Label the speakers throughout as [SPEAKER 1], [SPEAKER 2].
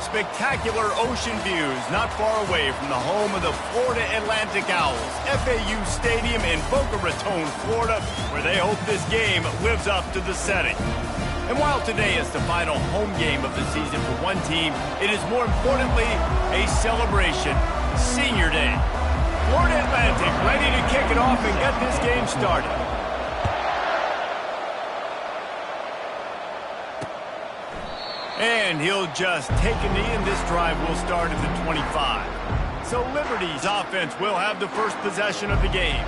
[SPEAKER 1] spectacular ocean views not far away from the home of the Florida Atlantic Owls, FAU Stadium in Boca Raton, Florida, where they hope this game lives up to the setting. And while today is the final home game of the season for one team, it is more importantly a celebration, Senior Day. Florida Atlantic ready to kick it off and get this game started. And he'll just take a knee, and this drive will start at the 25. So Liberty's offense will have the first possession of the game.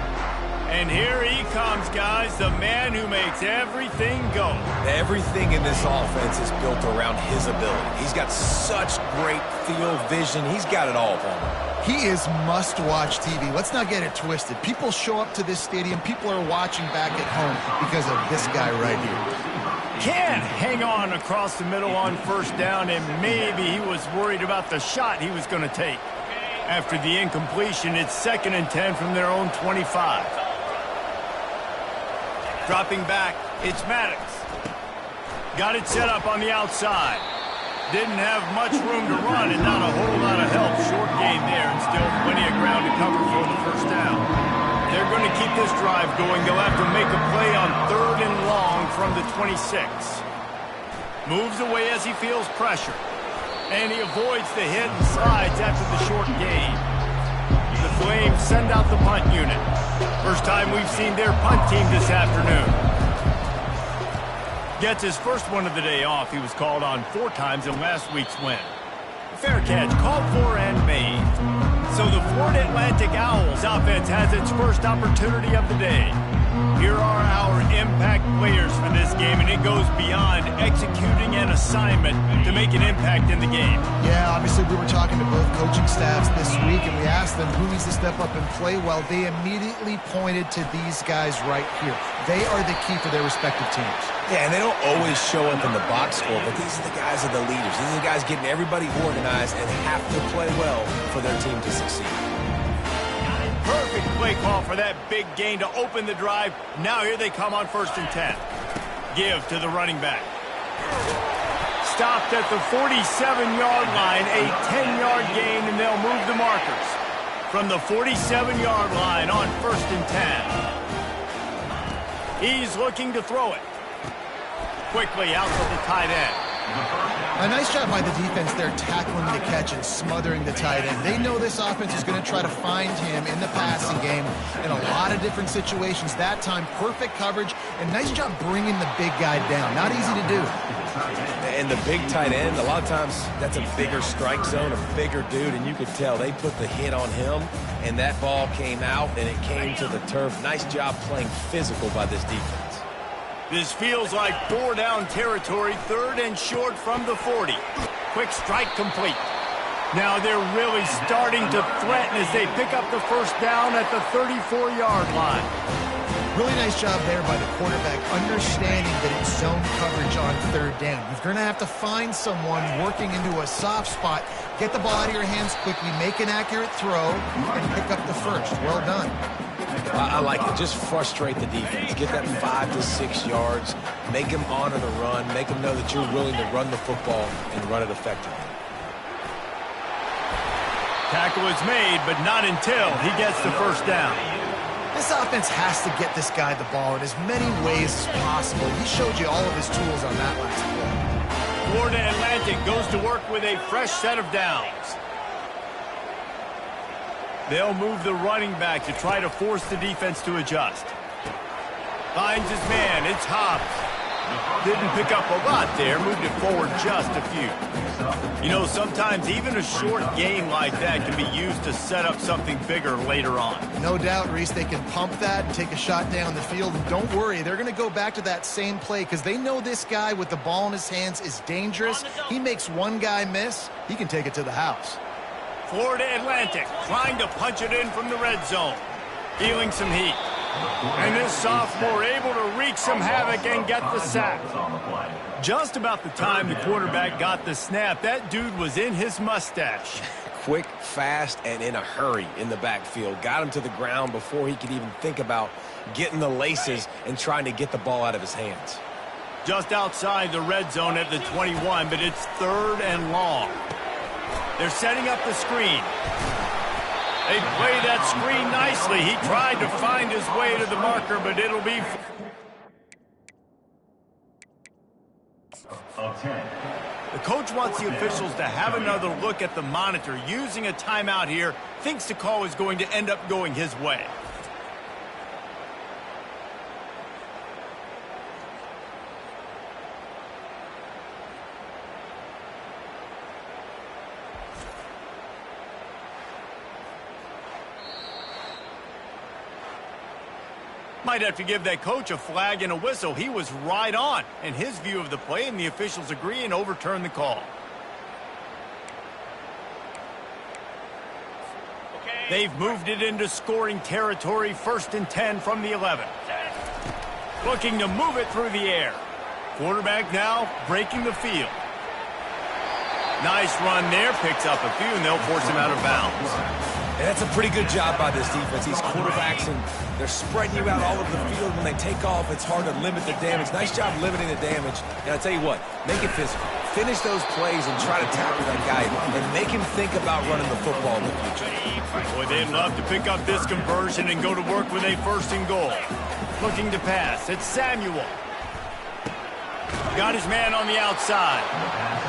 [SPEAKER 1] And here he comes, guys, the man who makes everything go.
[SPEAKER 2] Everything in this offense is built around his ability. He's got such great field vision. He's got it all, Palmer.
[SPEAKER 3] He is must-watch TV. Let's not get it twisted. People show up to this stadium. People are watching back at home because of this guy right here.
[SPEAKER 1] Can't hang on across the middle on first down, and maybe he was worried about the shot he was going to take. After the incompletion, it's 2nd and 10 from their own 25. Dropping back, it's Maddox. Got it set up on the outside. Didn't have much room to run and not a whole lot of help. Short gain there and still plenty of ground to cover for the first down. They're going to keep this drive going. They'll have to make a play on 3rd and long from the 26. Moves away as he feels pressure. And he avoids the hit and slides after the short gain. The Flames send out the punt unit. First time we've seen their punt team this afternoon. Gets his first one of the day off. He was called on 4 times in last week's win. Fair catch, called for and made. So the Florida Atlantic Owls offense has its first opportunity of the day. Here are our impact players for this game, and it goes beyond executing an assignment to make an impact in the game.
[SPEAKER 3] Yeah, obviously we were talking to both coaching staffs this week, and we asked them who needs to step up and play well. They immediately pointed to these guys right here. They are the key for their respective teams.
[SPEAKER 2] Yeah, and they don't always show up in the box score, but these are the guys that are the leaders. These are the guys getting everybody organized and have to play well for their team to succeed.
[SPEAKER 1] Perfect play call for that big gain to open the drive. Now here they come on 1st and 10. Give to the running back. Stopped at the 47-yard line, a 10-yard gain, and they'll move the markers from the 47-yard line on 1st and 10. He's looking to throw it. Quickly out to the tight end.
[SPEAKER 3] A nice job by the defense there tackling the catch and smothering the tight end. They know this offense is going to try to find him in the passing game in a lot of different situations. That time, perfect coverage, and nice job bringing the big guy down. Not easy to do.
[SPEAKER 2] And the big tight end, a lot of times that's a bigger strike zone, a bigger dude, and you could tell they put the hit on him, and that ball came out, and it came to the turf. Nice job playing physical by this defense.
[SPEAKER 1] This feels like 4-down territory, 3rd and short from the 40. Quick strike complete. Now they're really starting to threaten as they pick up the first down at the 34-yard line.
[SPEAKER 3] Really nice job there by the quarterback, understanding that it's zone coverage on 3rd down. You're going to have to find someone working into a soft spot, get the ball out of your hands quickly, make an accurate throw, and pick up the first. Well done.
[SPEAKER 2] I like it. Just frustrate the defense. Get that 5 to 6 yards. Make them honor the run. Make them know that you're willing to run the football and run it effectively.
[SPEAKER 1] Tackle is made, but not until he gets the first down.
[SPEAKER 3] This offense has to get this guy the ball in as many ways as possible. He showed you all of his tools on that last play.
[SPEAKER 1] Florida Atlantic goes to work with a fresh set of downs. They'll move the running back to try to force the defense to adjust. Finds his man. It's Hobbs. Didn't pick up a lot there. Moved it forward just a few. You know, sometimes even a short gain like that can be used to set up something bigger later on.
[SPEAKER 3] No doubt, Reese, they can pump that and take a shot down the field. And don't worry, they're going to go back to that same play because they know this guy with the ball in his hands is dangerous. He makes one guy miss, he can take it to the house.
[SPEAKER 1] Florida Atlantic trying to punch it in from the red zone. Feeling some heat. And this sophomore able to wreak some havoc and get the sack. Just about the time the quarterback got the snap, that dude was in his mustache.
[SPEAKER 2] Quick, fast, and in a hurry in the backfield. Got him to the ground before he could even think about getting the laces and trying to get the ball out of his hands.
[SPEAKER 1] Just outside the red zone at the 21, but it's 3rd and long. They're setting up the screen. They play that screen nicely. He tried to find his way to the marker, but it'll be... The coach wants the officials to have another look at the monitor. Using a timeout here, thinks the call is going to end up going his way. Might have to give that coach a flag and a whistle. He was right on in his view of the play, and the officials agree and overturn the call. They've moved it into scoring territory, 1st and 10 from the 11. Looking to move it through the air. Quarterback now breaking the field. Nice run there, picks up a few, and they'll force him out of bounds.
[SPEAKER 2] And that's a pretty good job by this defense. These quarterbacks, and they're spreading you out all over the field. When they take off, it's hard to limit the damage. Nice job limiting the damage. And I'll tell you what, make it physical. Finish those plays and try to tackle that guy and make him think about running the football in the future.
[SPEAKER 1] Boy, they'd love to pick up this conversion and go to work with a 1st and goal. Looking to pass. It's Samuel. Got his man on the outside.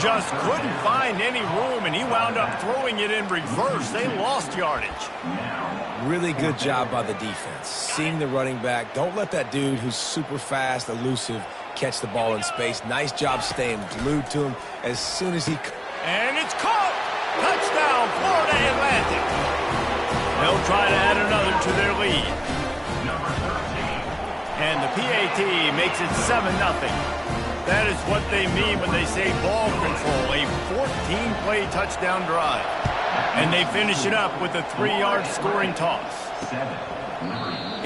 [SPEAKER 1] Just couldn't find any room, and he wound up throwing it in reverse. They lost yardage.
[SPEAKER 2] Really good job by the defense. Seeing the running back. Don't let that dude who's super fast, elusive, catch the ball in space. Nice job staying glued to him as soon as he...
[SPEAKER 1] And it's caught! Touchdown, Florida Atlantic. They'll try to add another to their lead. And the PAT makes it 7-0. That is what they mean when they say ball control, a 14-play touchdown drive. And they finish it up with a 3-yard scoring toss.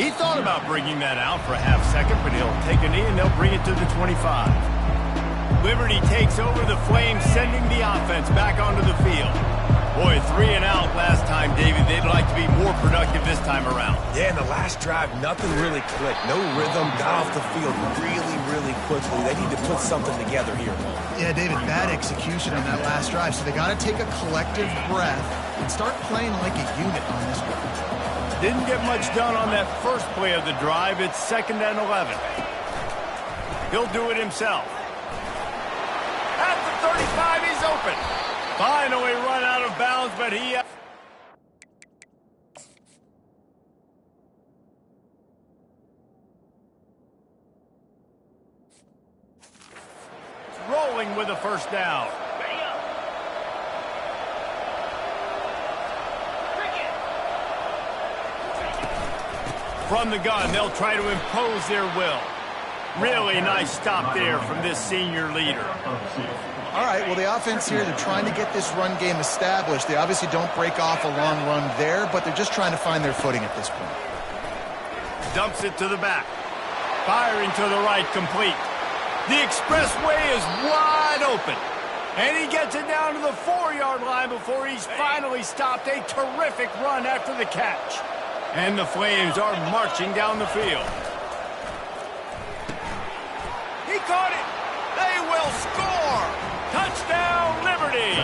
[SPEAKER 1] He thought about bringing that out for a half second, but he'll take a knee and they'll bring it to the 25. Liberty takes over the Flames, sending the offense back onto the field. Boy, 3 and out last time, David. They'd like to be more productive this time around.
[SPEAKER 2] Yeah, in the last drive, nothing really clicked. No rhythm, got off the field really quickly. They need to put something together here.
[SPEAKER 3] Yeah, David, bad execution on that last drive, so they got to take a collective breath and start playing like a unit on this one.
[SPEAKER 1] Didn't get much done on that first play of the drive. It's 2nd and 11. He'll do it himself. At the 35, he's open. Finally run out of bounds, but he... rolling with a 1st down. From the gun, they'll try to impose their will. Really nice stop there from this senior leader.
[SPEAKER 3] All right, well, the offense here, they're trying to get this run game established. They obviously don't break off a long run there, but they're just trying to find their footing at this point.
[SPEAKER 1] Dumps it to the back. Firing to the right, complete. The expressway is wide open. And he gets it down to the 4-yard line before he's finally stopped. A terrific run after the catch. And the Flames are marching down the field. He caught it. They will score. Touchdown, Liberty!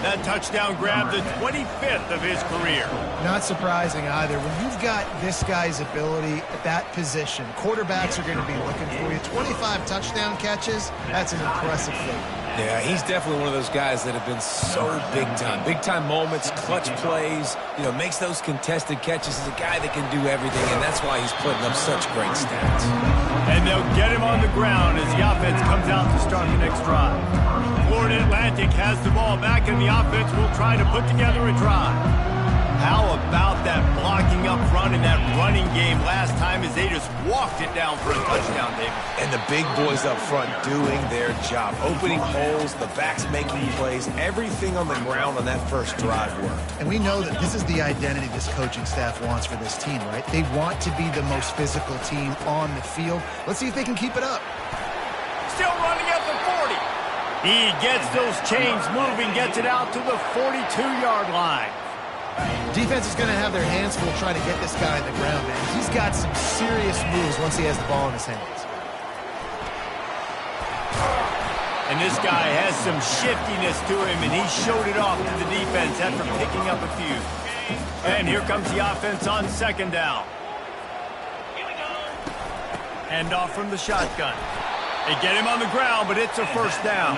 [SPEAKER 1] That touchdown grabbed the 25th of his career.
[SPEAKER 3] Not surprising either. When you've got this guy's ability at that position, quarterbacks are going to be looking for you. 25 touchdown catches, that's an impressive thing.
[SPEAKER 2] Yeah, he's definitely one of those guys that have been so big time. Big time moments, clutch plays, makes those contested catches. He's a guy that can do everything, and that's why he's putting up such great stats.
[SPEAKER 1] And they'll get him on the ground as the offense comes out to start the next drive. Florida Atlantic has the ball back, and the offense will try to put together a drive. How about that blocking up front in that running game last time as they just walked it down for a touchdown, David?
[SPEAKER 2] And the big boys up front doing their job. Opening holes, the backs making plays, everything on the ground on that first drive worked.
[SPEAKER 3] And we know that this is the identity this coaching staff wants for this team, right? They want to be the most physical team on the field. Let's see if they can keep it up.
[SPEAKER 1] Still running at the 40. He gets those chains moving, gets it out to the 42-yard line.
[SPEAKER 3] Defense is going to have their hands full trying to get this guy on the ground, man. He's got some serious moves once he has the ball in his hands.
[SPEAKER 1] And this guy has some shiftiness to him, and he showed it off to the defense after picking up a few. And here comes the offense on second down. Hand off from the shotgun. They get him on the ground, but it's a first down.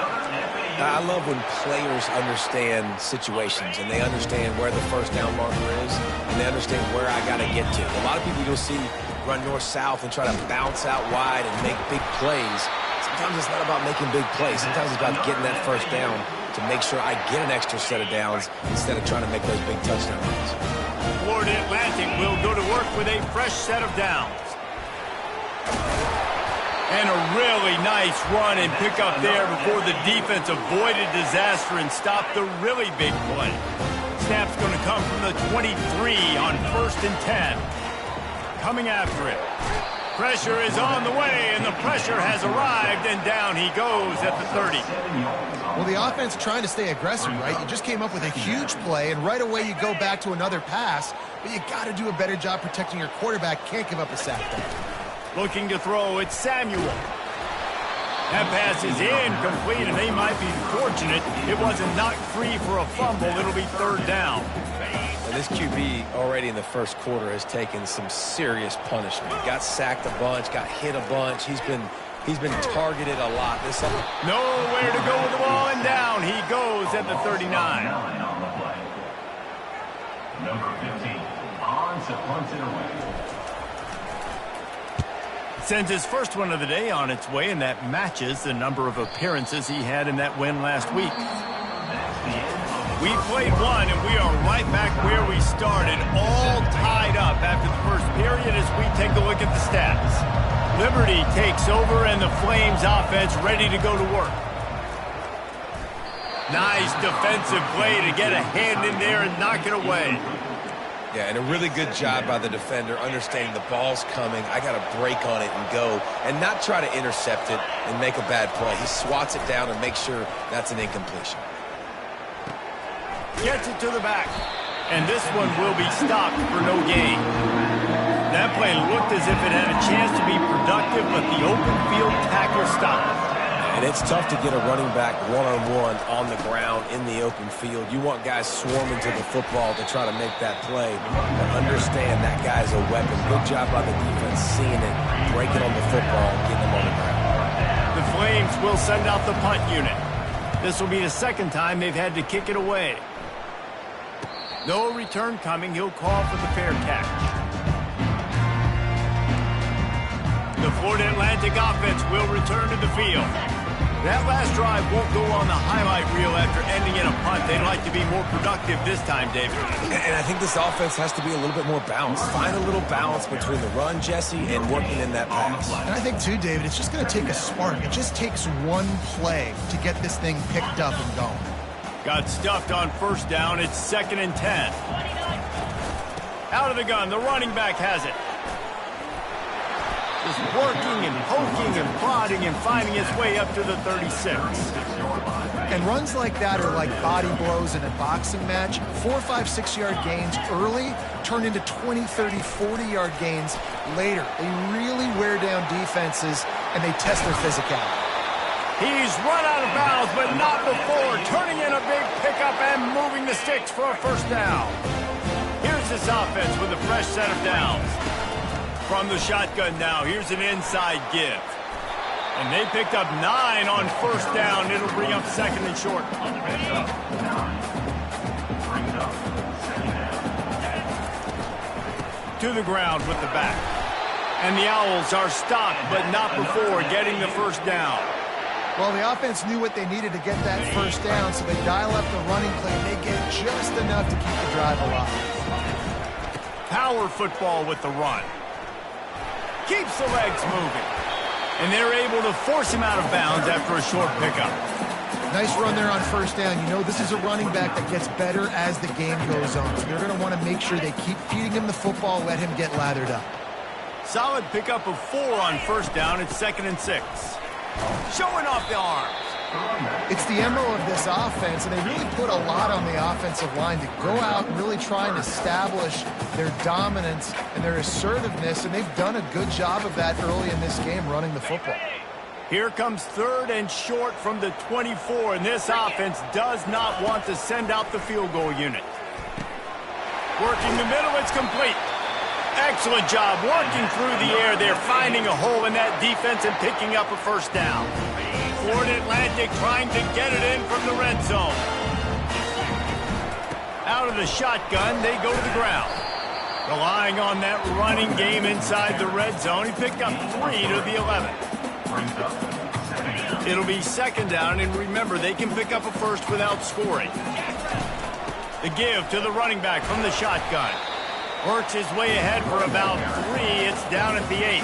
[SPEAKER 2] I love when players understand situations and they understand where the first down marker is and they understand where I got to get to. A lot of people you'll see run north-south and try to bounce out wide and make big plays. Sometimes it's not about making big plays. Sometimes it's about getting that first down to make sure I get an extra set of downs instead of trying to make those big touchdown runs.
[SPEAKER 1] Florida Atlantic will go to work with a fresh set of downs. And a really nice run and pick up there before the defense avoided disaster and stopped the really big play. Snap's going to come from the 23 on 1st and 10. Coming after it. Pressure is on the way, and the pressure has arrived, and down he goes at the 30.
[SPEAKER 3] Well, the offense trying to stay aggressive, right? You just came up with a huge play, and right away you go back to another pass, but you got to do a better job protecting your quarterback. Can't give up a sack there.
[SPEAKER 1] Looking to throw, it's Samuel. That pass is incomplete, and they might be fortunate it wasn't knocked free for a fumble. It'll be third down.
[SPEAKER 2] And this QB already in the first quarter has taken some serious punishment. Got sacked a bunch, got hit a bunch. He's been targeted a lot.
[SPEAKER 1] Nowhere to go with the ball, and down he goes at the 39.
[SPEAKER 4] Number 15, Bonds punts it away.
[SPEAKER 1] Sends his first one of the day on its way, and that matches the number of appearances he had in that win last week. We played one, and we are right back where we started, all tied up after the first period as we take a look at the stats. Liberty takes over, and the Flames offense ready to go to work. Nice defensive play to get a hand in there and knock it away.
[SPEAKER 2] Yeah, and a really good job by the defender understanding the ball's coming. I got to break on it and go and not try to intercept it and make a bad play. He swats it down and makes sure that's an incompletion.
[SPEAKER 1] Gets it to the back. And this one will be stopped for no gain. That play looked as if it had a chance to be productive, but the open field tackle stopped.
[SPEAKER 2] And it's tough to get a running back one-on-one on the ground in the open field. You want guys swarming to the football to try to make that play. But understand that guy's a weapon. Good job by the defense seeing it, breaking on the football, and getting him on the ground.
[SPEAKER 1] The Flames will send out the punt unit. This will be the second time they've had to kick it away. No return coming. He'll call for the fair catch. The Florida Atlantic offense will return to the field. That last drive won't go on the highlight reel after ending in a punt. They'd like to be more productive this time, David.
[SPEAKER 2] And I think this offense has to be a little bit more balanced. Find a little balance between the run, Jesse, and working in that pass.
[SPEAKER 3] And I think, too, David, it's just going to take a spark. It just takes one play to get this thing picked up and going.
[SPEAKER 1] Got stuffed on first down. It's 2nd and 10. Out of the gun. The running back has it. Just working and poking and prodding and finding his way up to the 36.
[SPEAKER 3] And runs like that are like body blows in a boxing match. 4, 5, 6-yard gains early turn into 20, 30, 40-yard gains later. They really wear down defenses, and they test their physicality.
[SPEAKER 1] He's run out of bounds, but not before. Turning in a big pickup and moving the sticks for a first down. Here's this offense with a fresh set of downs. From the shotgun now, here's an inside give. And they picked up 9 on first down. It'll bring up 2nd and short. To the ground with the back. And the Owls are stopped, but not before getting the first down.
[SPEAKER 3] Well, the offense knew what they needed to get that first down, so they dial up the running play, and they get just enough to keep the drive alive.
[SPEAKER 1] Power football with the run. Keeps the legs moving. And they're able to force him out of bounds after a short pickup.
[SPEAKER 3] Nice run there on first down. You know, this is a running back that gets better as the game goes on. So they're going to want to make sure they keep feeding him the football, let him get lathered up.
[SPEAKER 1] Solid pickup of 4 on first down. It's 2nd and 6. Showing off the arms.
[SPEAKER 3] It's the MO of this offense, and they really put a lot on the offensive line to go out and really try and establish their dominance and their assertiveness, and they've done a good job of that early in this game running the football.
[SPEAKER 1] Here comes 3rd and short from the 24, and this offense does not want to send out the field goal unit. Working the middle, it's complete. Excellent job working through the air there, finding a hole in that defense and picking up a first down. Florida Atlantic trying to get it in from the red zone. Out of the shotgun, they go to the ground. Relying on that running game inside the red zone, he picked up 3 to the 11. It'll be 2nd down, and remember, they can pick up a first without scoring. The give to the running back from the shotgun. Works his way ahead for about 3. It's down at the 8.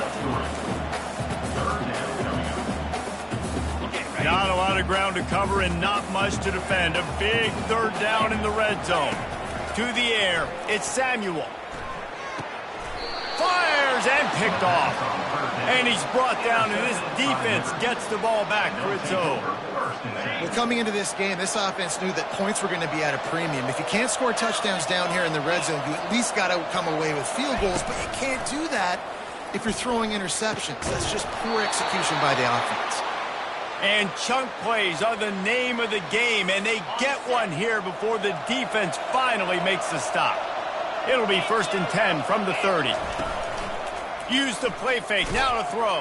[SPEAKER 1] Not a lot of ground to cover and not much to defend. A big 3rd down in the red zone. To the air, it's Samuel. Fires and picked off. And he's brought down, and this defense gets the ball back for its own.
[SPEAKER 3] Well, coming into this game, this offense knew that points were going to be at a premium. If you can't score touchdowns down here in the red zone, you at least got to come away with field goals, but you can't do that if you're throwing interceptions. That's just poor execution by the offense.
[SPEAKER 1] And chunk plays are the name of the game, and they get one here before the defense finally makes the stop. It'll be 1st and 10 from the 30. Use the play fake, now to throw.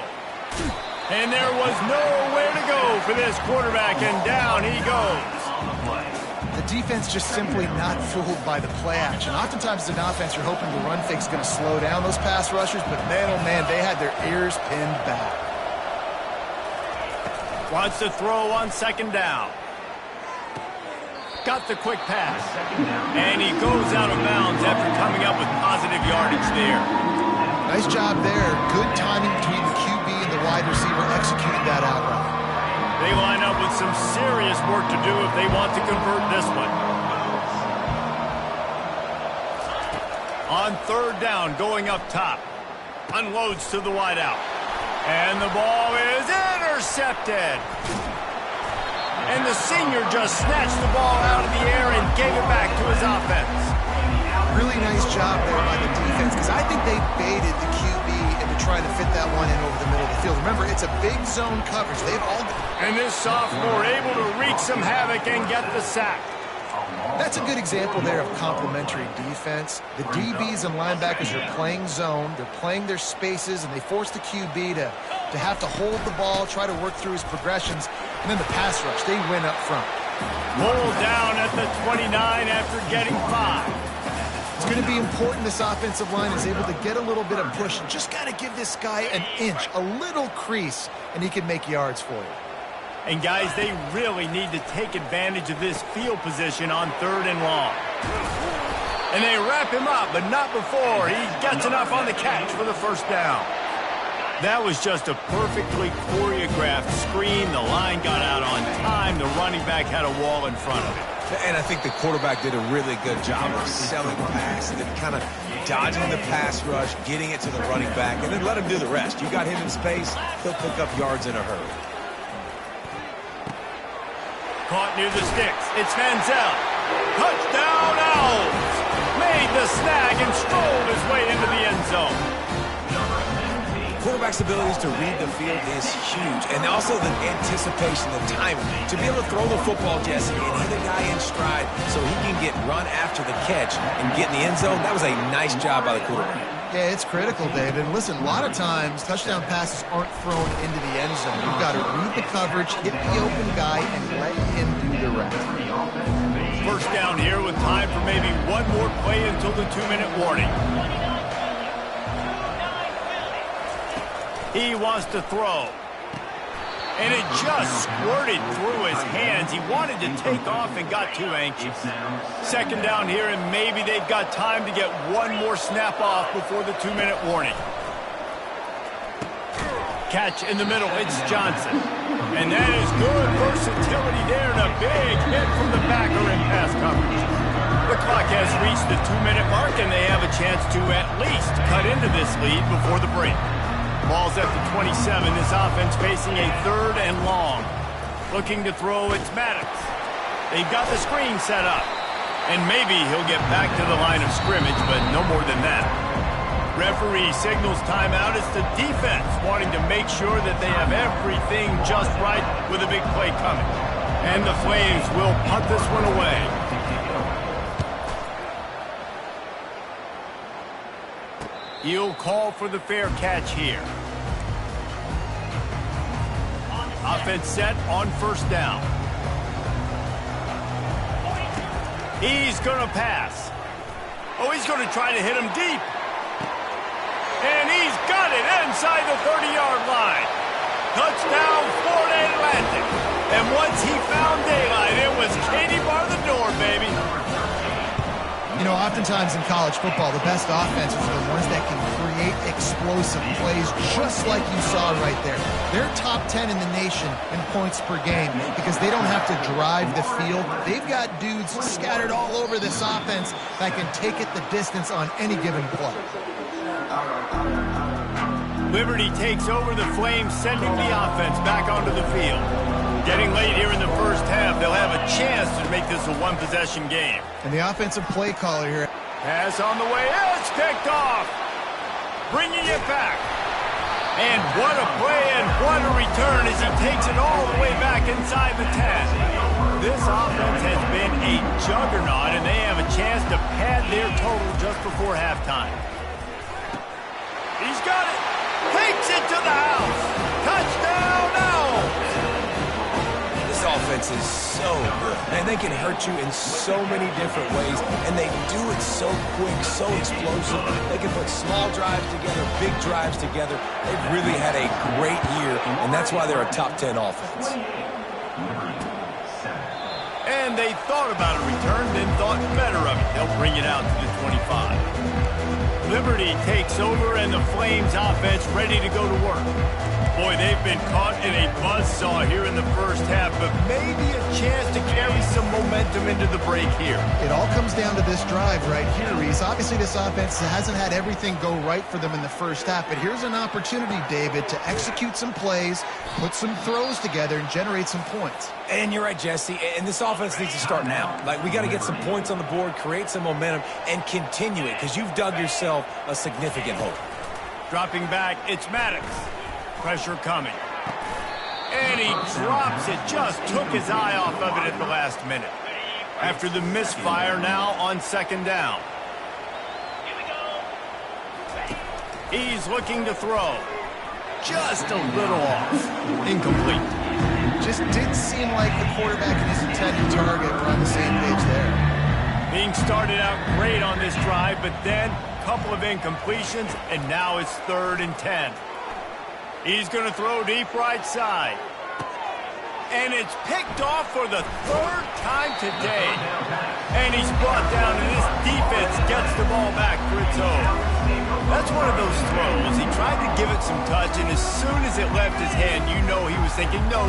[SPEAKER 1] And there was nowhere to go for this quarterback, and down he goes.
[SPEAKER 3] The defense just simply not fooled by the play action. Oftentimes as an offense, you're hoping the run fake's going to slow down those pass rushers, but man, oh man, they had their ears pinned back.
[SPEAKER 1] Wants to throw on 2nd down. Got the quick pass. And he goes out of bounds after coming up with positive yardage there.
[SPEAKER 3] Nice job there. Good timing between the QB and the wide receiver executing that out route.
[SPEAKER 1] They line up with some serious work to do if they want to convert this one. On 3rd down, going up top. Unloads to the wideout. And the ball is intercepted. And the senior just snatched the ball out of the air and gave it back to his offense.
[SPEAKER 3] Really nice job there by the defense, because I think they baited the QB into trying to fit that one in over the middle of the field. Remember, it's a big zone coverage. They've all...
[SPEAKER 1] And this sophomore able to wreak some havoc and get the sack.
[SPEAKER 3] That's a good example there of complementary defense. The DBs and linebackers are playing zone. They're playing their spaces, and they force the QB to have to hold the ball, try to work through his progressions, and then the pass rush, they win up front.
[SPEAKER 1] Pulled down at the 29 after getting 5.
[SPEAKER 3] It's going to be important this offensive line is able to get a little bit of push. And just got to give this guy an inch, a little crease, and he can make yards for you.
[SPEAKER 1] And guys, they really need to take advantage of this field position on 3rd and long. And they wrap him up, but not before he gets enough on the catch for the 1st down. That was just a perfectly choreographed screen. The line got out on time. The running back had a wall in front of it.
[SPEAKER 2] And I think the quarterback did a really good job of selling the pass and then kind of dodging the pass rush, getting it to the running back, and then let him do the rest. You got him in space, he'll pick up yards in a hurry.
[SPEAKER 1] Caught near the sticks. It's Manziel. Touchdown Owls! Made the snag and strolled his way into the end zone.
[SPEAKER 2] Quarterback's abilities to read the field is huge, and also the anticipation, the timing. To be able to throw the football, Jesse, and hit a guy in stride so he can get run after the catch and get in the end zone, that was a nice job by the quarterback.
[SPEAKER 3] Yeah, it's critical, David. And listen, a lot of times touchdown passes aren't thrown into the end zone. You've got to read the coverage, hit the open guy, and let him do the rest.
[SPEAKER 1] 1st down here with time for maybe one more play until the 2-minute warning. He wants to throw. And it just squirted through his hands. He wanted to take off and got too anxious. 2nd down here, and maybe they've got time to get one more snap off before the 2-minute warning. Catch in the middle, it's Johnson. And that is good versatility there, and a big hit from the backer in pass coverage. The clock has reached the 2-minute mark, and they have a chance to at least cut into this lead before the break. Ball's at the 27. This offense facing a 3rd and long. Looking to throw, it's Maddox. They've got the screen set up. And maybe he'll get back to the line of scrimmage, but no more than that. Referee signals timeout. It's the defense wanting to make sure that they have everything just right with a big play coming. And the Flames will punt this one away. He'll call for the fair catch here. Offense set on first down. He's going to pass. Oh, he's going to try to hit him deep. And he's got it inside the 30-yard line. Touchdown, Florida Atlantic. And once he found daylight, it was Katie bar the door, baby.
[SPEAKER 3] You know, oftentimes in college football, the best offenses are the ones that can create explosive plays, just like you saw right there. They're top 10 in the nation in points per game because they don't have to drive the field. They've got dudes scattered all over this offense that can take it the distance on any given play.
[SPEAKER 1] Liberty takes over the Flames, sending the offense back onto the field. Getting late here in the first half, they'll have a chance to make this a one-possession game.
[SPEAKER 3] And the offensive play caller here.
[SPEAKER 1] Pass on the way. It's picked off. Bringing it back. And what a play and what a return as he takes it all the way back inside the 10. This offense has been a juggernaut, and they have a chance to pad their total just before halftime. He's got it. Takes it to the house. Touchdown now.
[SPEAKER 2] This offense is so good. Man, they can hurt you in so many different ways, and they do it so quick, so explosive. They can put small drives together, big drives together. They've really had a great year, and that's why they're a top 10 offense.
[SPEAKER 1] And they thought about a return, then thought better of it. They'll bring it out to the 25. Liberty takes over, and the Flames offense ready to go to work. Boy, they've been caught in a buzzsaw here in the first half, but maybe a chance to carry some momentum into the break here.
[SPEAKER 3] It all comes down to this drive right here, Reese. Obviously, this offense hasn't had everything go right for them in the first half, but here's an opportunity, David, to execute some plays, put some throws together, and generate some points.
[SPEAKER 2] And you're right, Jesse, and this offense needs to start now. Like, we got to get some points on the board, create some momentum, and continue it, because you've dug yourself a significant hole.
[SPEAKER 1] Dropping back, it's Maddox. Pressure coming. And he drops it. Just took his eye off of it at the last minute. After the misfire, now on second down. He's looking to throw. Just a little off. Incomplete.
[SPEAKER 3] Just didn't seem like the quarterback and his intended target were on the same page there.
[SPEAKER 1] Being started out great on this drive, but then a couple of incompletions, and now it's 3rd and 10. He's going to throw deep right side. And it's picked off for the 3rd time today. And he's brought down, and this defense gets the ball back for its own. That's one of those throws. He tried to give it some touch, and as soon as it left his hand, you know he was thinking, no,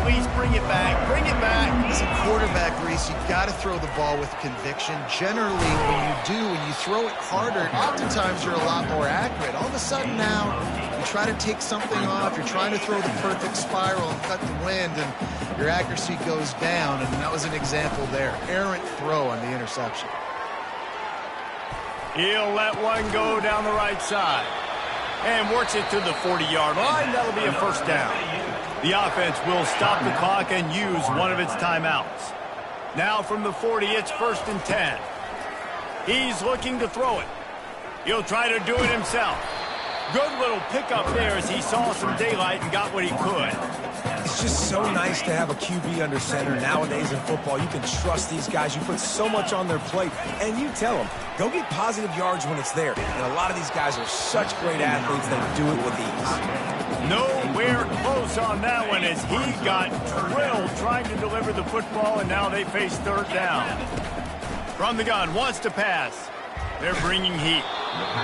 [SPEAKER 1] please bring it back, bring it back.
[SPEAKER 3] As a quarterback, Reese, you've got to throw the ball with conviction. Generally, when you do, when you throw it harder, oftentimes you're a lot more accurate. All of a sudden now, you try to take something off, you're trying to throw the perfect spiral and cut the wind, and your accuracy goes down, and that was an example there. Errant throw on the interception.
[SPEAKER 1] He'll let one go down the right side. And works it to the 40-yard line. That'll be a first down. The offense will stop the clock and use one of its timeouts. Now from the 40, it's 1st and 10. He's looking to throw it. He'll try to do it himself. Good little pickup there as he saw some daylight and got what he could.
[SPEAKER 2] It's just so nice to have a QB under center. Nowadays in football, you can trust these guys. You put so much on their plate, and you tell them, go get positive yards when it's there. And a lot of these guys are such great athletes, they do it with ease.
[SPEAKER 1] Nowhere close on that one as he got drilled trying to deliver the football, and now they face 3rd down. From the gun, wants to pass. They're bringing heat.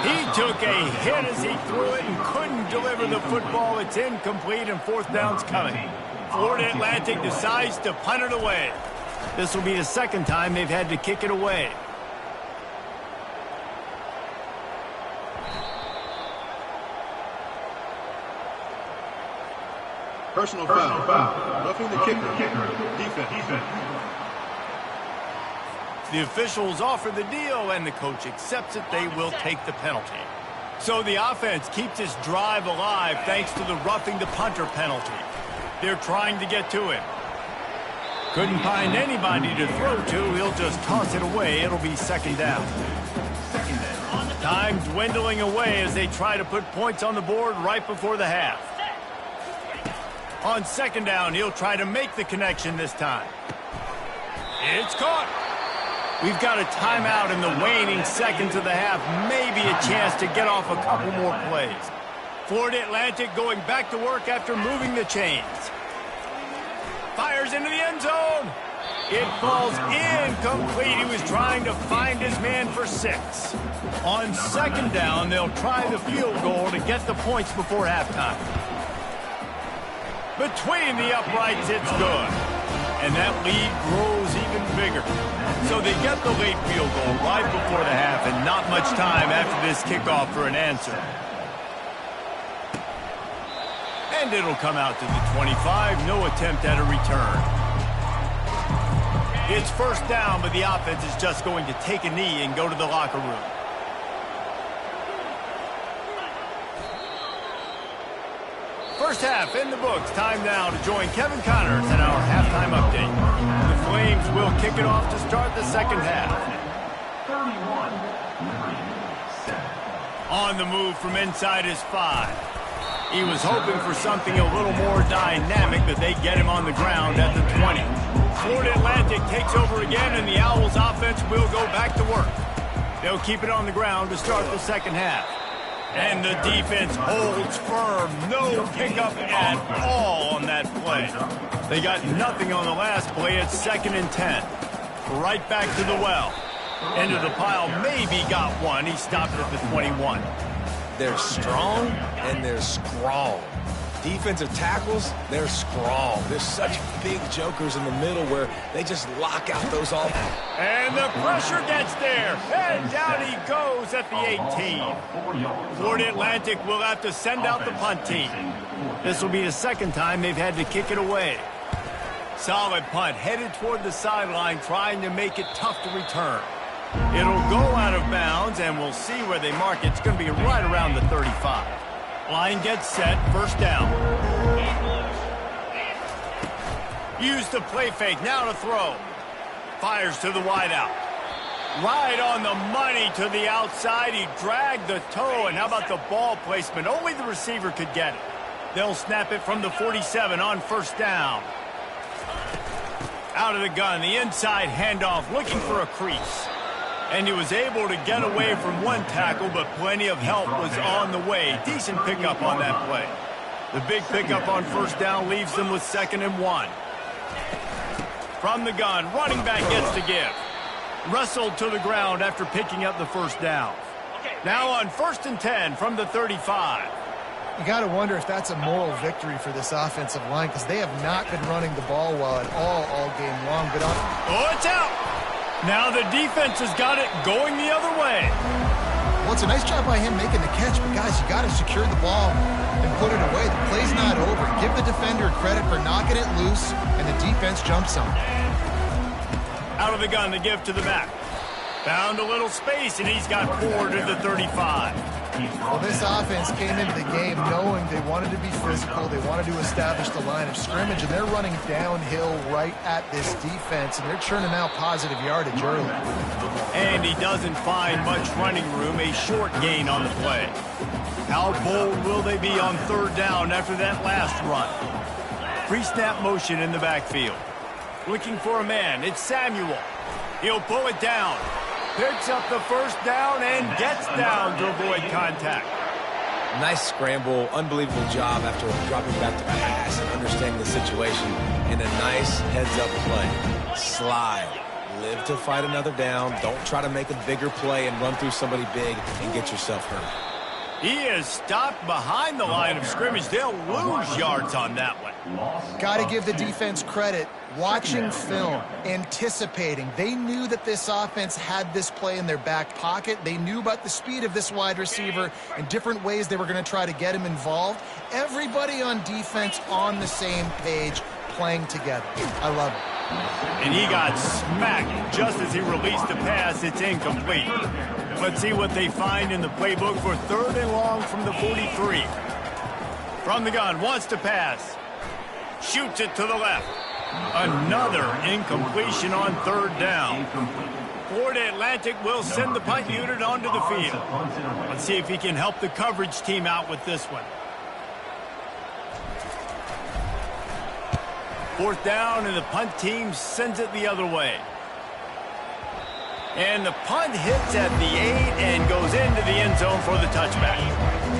[SPEAKER 1] He took a hit as he threw it and couldn't deliver the football. It's incomplete, and 4th down's coming. Florida Atlantic decides to punt it away. This will be the 2nd time they've had to kick it away.
[SPEAKER 5] Personal foul. Roughing the kicker. Defense.
[SPEAKER 1] The officials offer the deal, and the coach accepts it. They will take the penalty. So the offense keeps this drive alive thanks to the roughing the punter penalty. They're trying to get to him. Couldn't find anybody to throw to. He'll just toss it away. It'll be second down. Time dwindling away as they try to put points on the board right before the half. On second down, he'll try to make the connection this time. It's caught. We've got a timeout in the waning seconds of the half. Maybe a chance to get off a couple more plays. Florida Atlantic going back to work after moving the chains. Fires into the end zone. It falls incomplete. He was trying to find his man for 6. On second down, they'll try the field goal to get the points before halftime. Between the uprights, it's good. And that lead grows even bigger. So they get the late field goal right before the half, and not much time after this kickoff for an answer. And it'll come out to the 25. No attempt at a return. It's first down, but the offense is just going to take a knee and go to the locker room. First half in the books. Time now to join Kevin Connors in our halftime update. The Flames will kick it off to start the second half.
[SPEAKER 4] 31.
[SPEAKER 1] On the move from inside his 5. He was hoping for something a little more dynamic, but they get him on the ground at the 20. Florida Atlantic takes over again, and the Owls offense will go back to work. They'll keep it on the ground to start the second half. And the defense holds firm. No pickup at all on that play. They got nothing on the last play. It's 2nd and 10. Right back to the well. Into the pile. Maybe got one. He stopped at the 21.
[SPEAKER 2] They're strong and they're strong. Defensive tackles, they're strong. There's such big jokers in the middle where they just lock out those all.
[SPEAKER 1] And the pressure gets there. And down he goes at the 18. Florida Atlantic will have to send out the punt team. This will be the second time they've had to kick it away. Solid punt headed toward the sideline, trying to make it tough to return. It'll go out of bounds, and we'll see where they mark it. It's going to be right around the 35. Line gets set, first down. Use the play fake, now to throw. Fires to the wideout. Right on the money to the outside. He dragged the toe, and how about the ball placement? Only the receiver could get it. They'll snap it from the 47 on first down. Out of the gun, the inside handoff, looking for a crease. And he was able to get away from one tackle, but plenty of help was on the way. Decent pickup on that play. The big pickup on first down leaves them with 2nd and 1. From the gun, running back gets to give. Wrestled to the ground after picking up the first down. Now on 1st and 10 from the 35.
[SPEAKER 3] You got to wonder if that's a moral victory for this offensive line, because they have not been running the ball well at all game long. But
[SPEAKER 1] oh, it's out! Now the defense has got it going the other way.
[SPEAKER 3] Well, it's a nice job by him making the catch, but guys, you got to secure the ball and put it away. The play's not over. Give the defender credit for knocking it loose, and the defense jumps on it.
[SPEAKER 1] Out of the gun, the give to the back. Found a little space, and he's got 4 to the 35.
[SPEAKER 3] Well, this offense came into the game knowing they wanted to be physical. They wanted to establish the line of scrimmage, and they're running downhill right at this defense, and they're churning out positive yardage early.
[SPEAKER 1] And he doesn't find much running room, a short gain on the play. How bold will they be on third down after that last run? Pre-snap motion in the backfield. Looking for a man. It's Samuel. He'll pull it down. Picks up the first down and gets down to avoid contact.
[SPEAKER 2] Nice scramble, unbelievable job after dropping back to pass and understanding the situation, and a nice heads-up play. Slide. Live to fight another down. Don't try to make a bigger play and run through somebody big and get yourself hurt.
[SPEAKER 1] He is stopped behind the line of scrimmage. They'll lose yards on that one.
[SPEAKER 3] Got to give the defense credit. Watching film, anticipating. They knew that this offense had this play in their back pocket. They knew about the speed of this wide receiver and different ways they were going to try to get him involved. Everybody on defense on the same page, playing together. I love it.
[SPEAKER 1] And he got smacked just as he released the pass. It's incomplete. Let's see what they find in the playbook for 3rd and long from the 43. From the gun, wants to pass. Shoots it to the left. Another incompletion on 3rd down. Florida Atlantic will send the punt unit onto the field. Let's see if he can help the coverage team out with this one. 4th down, and the punt team sends it the other way. And the punt hits at the 8 and goes into the end zone for the touchback.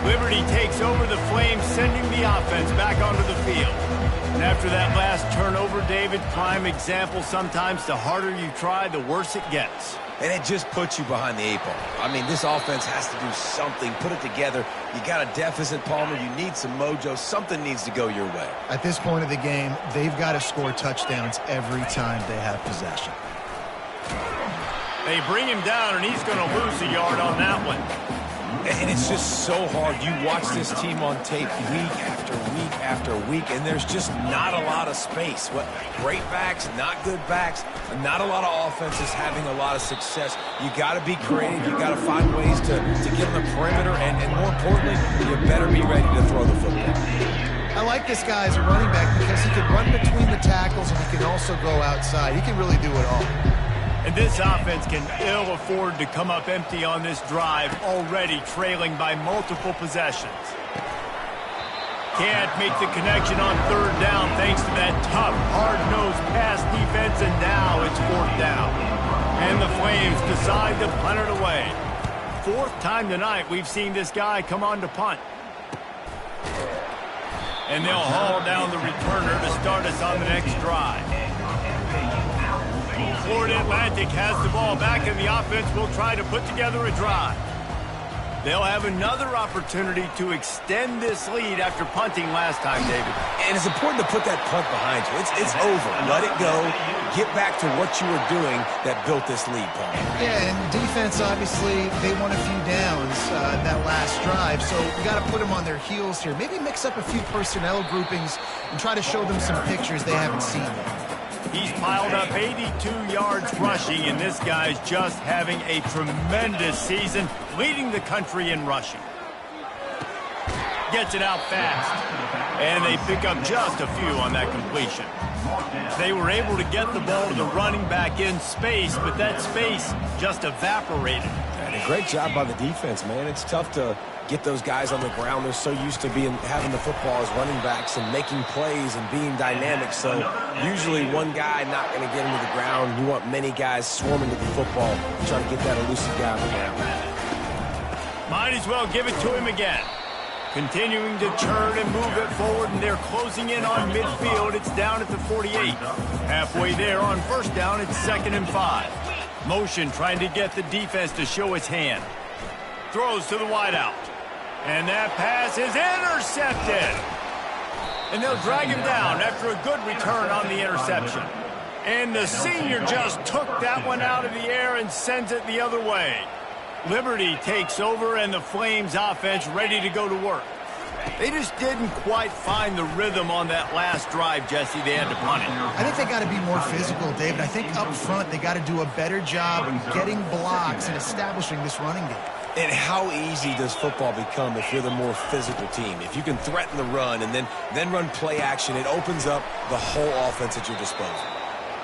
[SPEAKER 1] Liberty takes over the Flames, sending the offense back onto the field. And after that last turnover, David, prime example, sometimes the harder you try, the worse it gets.
[SPEAKER 2] And it just puts you behind the 8 ball. I mean, this offense has to do something, put it together. You got a deficit, Palmer. You need some mojo. Something needs to go your way.
[SPEAKER 3] At this point of the game, they've got to score touchdowns every time they have possession.
[SPEAKER 1] They bring him down, and he's going to lose a yard on that one.
[SPEAKER 2] And it's just so hard. You watch this team on tape week after week after week, and there's just not a lot of space. Great backs, not good backs, not a lot of offenses having a lot of success. You got to be creative. You got to find ways to get on the perimeter, and more importantly, you better be ready to throw the football.
[SPEAKER 3] I like this guy as a running back because he can run between the tackles and he can also go outside. He can really do it all.
[SPEAKER 1] And this offense can ill afford to come up empty on this drive, already trailing by multiple possessions. Can't make the connection on 3rd down thanks to that tough, hard-nosed pass defense, and now it's 4th down. And the Flames decide to punt it away. 4th time tonight we've seen this guy come on to punt. And they'll haul down the returner to start us on the next drive. Florida Atlantic has the ball back, and the offense will try to put together a drive. They'll have another opportunity to extend this lead after punting last time, David.
[SPEAKER 2] And it's important to put that punt behind you. It's over. Let it go. Get back to what you were doing that built this lead, Paul.
[SPEAKER 3] Yeah, and defense, obviously, they won a few downs that last drive, so you got to put them on their heels here. Maybe mix up a few personnel groupings and try to show them some pictures they haven't seen yet.
[SPEAKER 1] He's piled up 82 yards rushing, and this guy's just having a tremendous season, leading the country in rushing. Gets it out fast, and they pick up just a few on that completion. They were able to get the ball to the running back in space, but that space just evaporated.
[SPEAKER 2] And a great job by the defense, man. It's tough to get those guys on the ground. They're so used to having the football as running backs and making plays and being dynamic. So usually one guy not going to get him to the ground. You want many guys swarming to the football, trying to get that elusive guy on the ground.
[SPEAKER 1] Might as well give it to him again. Continuing to churn and move it forward, and they're closing in on midfield. It's down at the 48. Halfway there on 1st down, it's 2nd and 5. Motion trying to get the defense to show its hand. Throws to the wideout. And that pass is intercepted. And they'll drag him down after a good return on the interception. And the senior just took that one out of the air and sends it the other way. Liberty takes over, and the Flames offense ready to go to work. They just didn't quite find the rhythm on that last drive, Jesse. They had to punt it.
[SPEAKER 3] I think they got to be more physical, David. I think up front they got to do a better job getting blocks and establishing this running game.
[SPEAKER 2] And how easy does football become if you're the more physical team? If you can threaten the run and then run play action, it opens up the whole offense at your disposal.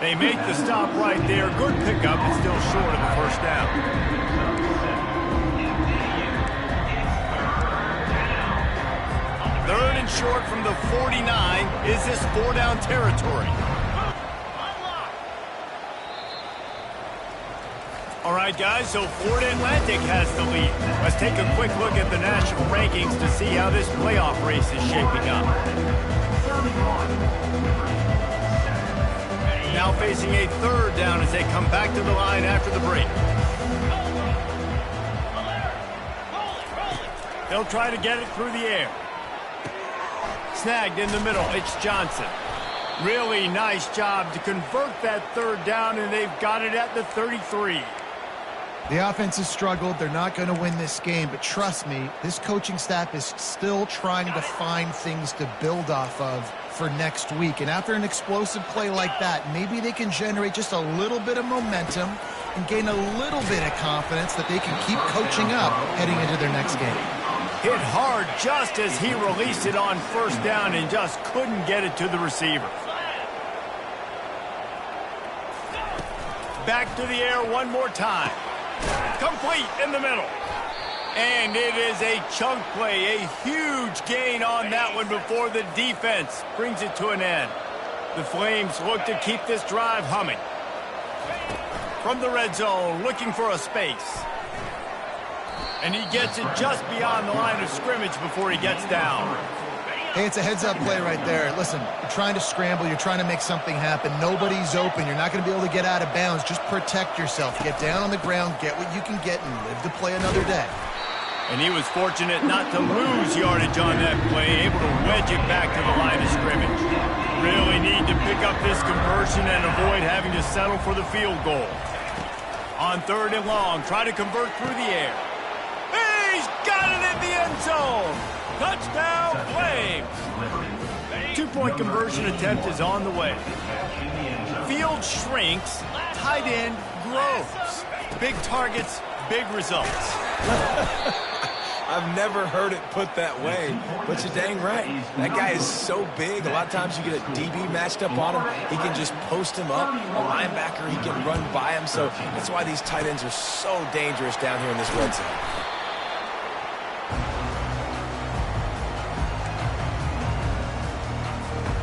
[SPEAKER 1] They make the stop right there. Good pickup, but still short of the 1st down. 3rd and short from the 49. Is this 4-down territory? All right, guys, so Florida Atlantic has the lead. Let's take a quick look at the national rankings to see how this playoff race is shaping up. Now facing a 3rd down as they come back to the line after the break. They'll try to get it through the air. Snagged in the middle, it's Johnson. Really nice job to convert that 3rd down, and they've got it at the 33.
[SPEAKER 3] The offense has struggled. They're not going to win this game, but trust me, this coaching staff is still trying to find things to build off of for next week. And after an explosive play like that, maybe they can generate just a little bit of momentum and gain a little bit of confidence that they can keep coaching up heading into their next game.
[SPEAKER 1] Hit hard just as he released it on first down and just couldn't get it to the receiver. Back to the air one more time. Complete in the middle. And it is a chunk play, a huge gain on that one before the defense brings it to an end. The Flames look to keep this drive humming. From the red zone, looking for a space. And he gets it just beyond the line of scrimmage before he gets down.
[SPEAKER 3] Hey, it's a heads-up play right there. Listen, you're trying to scramble. You're trying to make something happen. Nobody's open. You're not going to be able to get out of bounds. Just protect yourself. Get down on the ground, get what you can get, and live to play another day.
[SPEAKER 1] And he was fortunate not to lose yardage on that play, able to wedge it back to the line of scrimmage. Really need to pick up this conversion and avoid having to settle for the field goal. On 3rd and long, try to convert through the air. He's got it in the end zone. Touchdown, Flames. 2-point conversion attempt is on the way. Field shrinks, tight end grows. Big targets, big results.
[SPEAKER 2] I've never heard it put that way, but you're dang right. That guy is so big, a lot of times you get a DB matched up on him. He can just post him up. A linebacker, he can run by him. So that's why these tight ends are so dangerous down here in this red zone.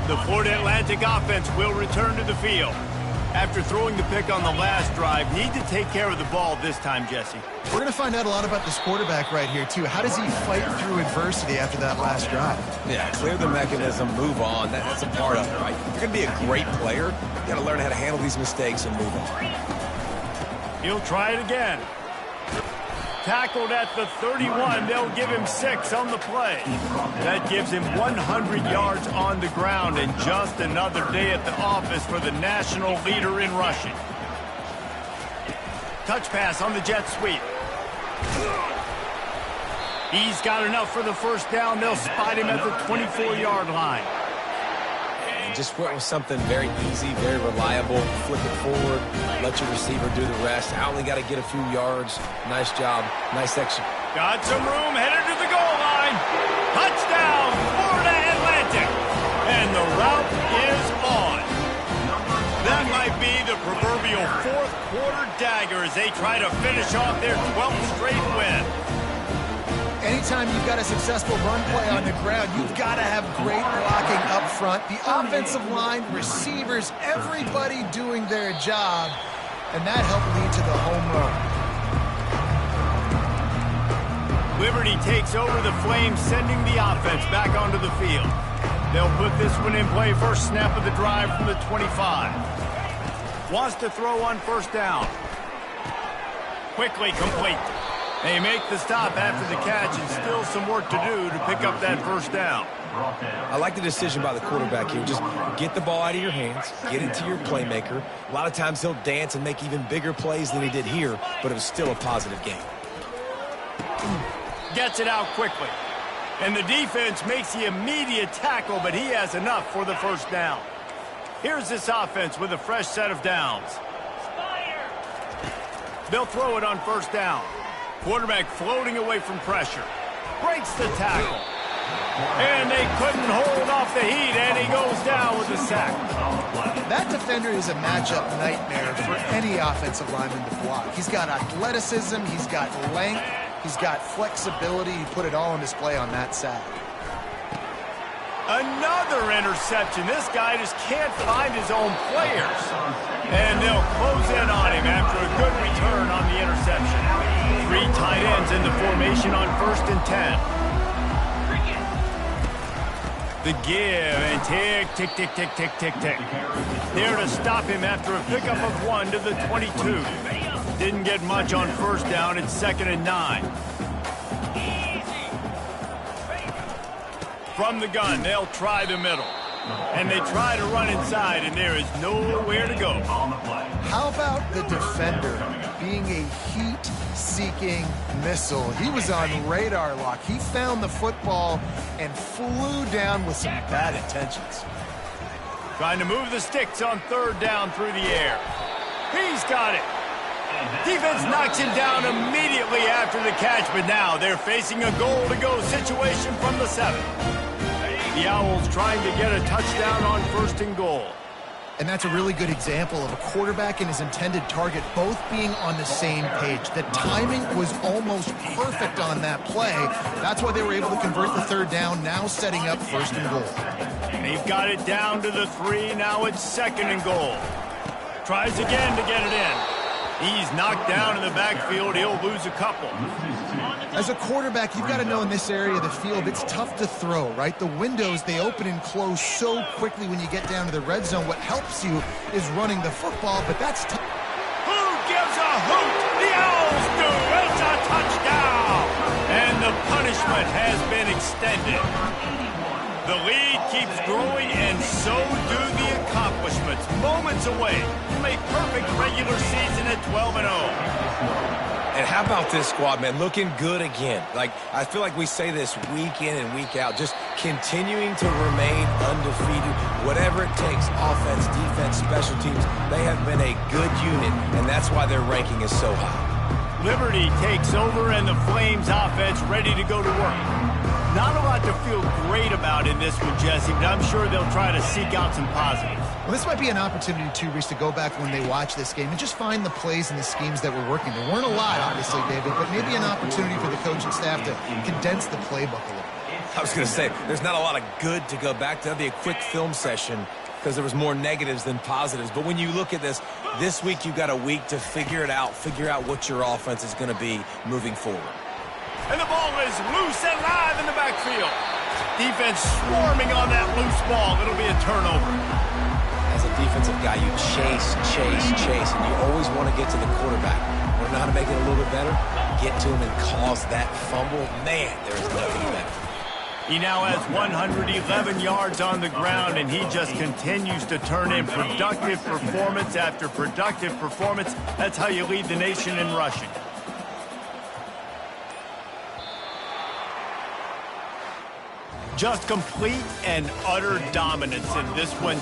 [SPEAKER 1] The Florida Atlantic offense will return to the field. After throwing the pick on the last drive, need to take care of the ball this time, Jesse.
[SPEAKER 3] We're going to find out a lot about this quarterback right here, too. How does he fight through adversity after that last drive?
[SPEAKER 2] Yeah, clear the mechanism, move on. That's a part of it, right? If you're going to be a great player, you got to learn how to handle these mistakes and move on.
[SPEAKER 1] He'll try it again. Tackled at the 31. They'll give him 6 on the play. That gives him 100 yards on the ground and just another day at the office for the national leader in rushing. Touch pass on the jet sweep. He's got enough for the first down. They'll spot him at the 24-yard line.
[SPEAKER 2] Just went with something very easy, very reliable. Flip it forward, let your receiver do the rest. I only got to get a few yards. Nice job. Nice extra.
[SPEAKER 1] Got some room, headed to the goal line. Touchdown, Florida Atlantic. And the route is on. That might be the proverbial fourth-quarter dagger as they try to finish off their 12th straight win.
[SPEAKER 3] Anytime you've got a successful run play on the ground, you've got to have great blocking up front. The offensive line, receivers, everybody doing their job, and that helped lead to the home run.
[SPEAKER 1] Liberty takes over the Flames, sending the offense back onto the field. They'll put this one in play first snap of the drive from the 25. Wants to throw on first down. Quickly complete. They make the stop after the catch, and still some work to do to pick up that first down.
[SPEAKER 2] I like the decision by the quarterback here. Just get the ball out of your hands, get it to your playmaker. A lot of times he'll dance and make even bigger plays than he did here, but it was still a positive game.
[SPEAKER 1] Gets it out quickly. And the defense makes the immediate tackle, but he has enough for the first down. Here's this offense with a fresh set of downs. They'll throw it on first down. Quarterback floating away from pressure. Breaks the tackle. And they couldn't hold off the heat, and he goes down with a sack.
[SPEAKER 3] That defender is a matchup nightmare for any offensive lineman to block. He's got athleticism, he's got length, he's got flexibility. He put it all on display on that sack.
[SPEAKER 1] Another interception. This guy just can't find his own players. And they'll close in on him after a good return on the interception. 3 tight ends in the formation on 1st and 10. The give and tick, tick, tick, tick, tick, tick, tick. There to stop him after a pickup of 1 to the 22. Didn't get much on first down. It's 2nd and 9. From the gun, they'll try the middle. And they try to run inside, and there is nowhere to go.
[SPEAKER 3] How about the defender being a heat-seeking missile? He was on radar lock. He found the football and flew down with some bad intentions.
[SPEAKER 1] Trying to move the sticks on 3rd down through the air. He's got it. Defense knocks him down immediately after the catch, but now they're facing a goal-to-go situation from the 7. The Owls trying to get a touchdown on 1st and goal.
[SPEAKER 3] And that's a really good example of a quarterback and his intended target both being on the same page. The timing was almost perfect on that play. That's why they were able to convert the 3rd down, now setting up 1st and goal.
[SPEAKER 1] They've got it down to the 3. Now it's 2nd and goal. Tries again to get it in. He's knocked down in the backfield. He'll lose a couple.
[SPEAKER 3] As a quarterback, you've got to know in this area of the field, it's tough to throw, right? The windows, they open and close so quickly when you get down to the red zone. What helps you is running the football, but that's tough.
[SPEAKER 1] Who gives a hoot? The Owls do. It's a touchdown. And the punishment has been extended. The lead keeps growing, and so do the accomplishments. Moments away from a perfect regular season at 12-0.
[SPEAKER 2] And how about this squad, man? Looking good again. Like, I feel like we say this week in and week out, just continuing to remain undefeated. Whatever it takes, offense, defense, special teams, they have been a good unit, and that's why their ranking is so high.
[SPEAKER 1] Liberty takes over, and the Flames offense ready to go to work. Not a lot to feel great about in this one, Jesse, but I'm sure they'll try to seek out some positives.
[SPEAKER 3] Well, this might be an opportunity, too, Reese, to go back when they watch this game and just find the plays and the schemes that were working. There weren't a lot, obviously, David, but maybe an opportunity for the coaching staff to condense the playbook a little bit.
[SPEAKER 2] I was going to say, there's not a lot of good to go back to. That'd be a quick film session because there was more negatives than positives. But when you look at this week you've got a week to figure it out, figure out what your offense is going to be moving forward.
[SPEAKER 1] And the ball is loose and live in the backfield. Defense swarming on that loose ball. It'll be a turnover.
[SPEAKER 2] As a defensive guy, you chase, and you always want to get to the quarterback. Want to know how to make it a little bit better? Get to him and cause that fumble. Man, there is nothing better.
[SPEAKER 1] He now has 111 yards on the ground, and he just continues to turn in productive performance after productive performance. That's how you lead the nation in rushing. Just complete and utter dominance in this one.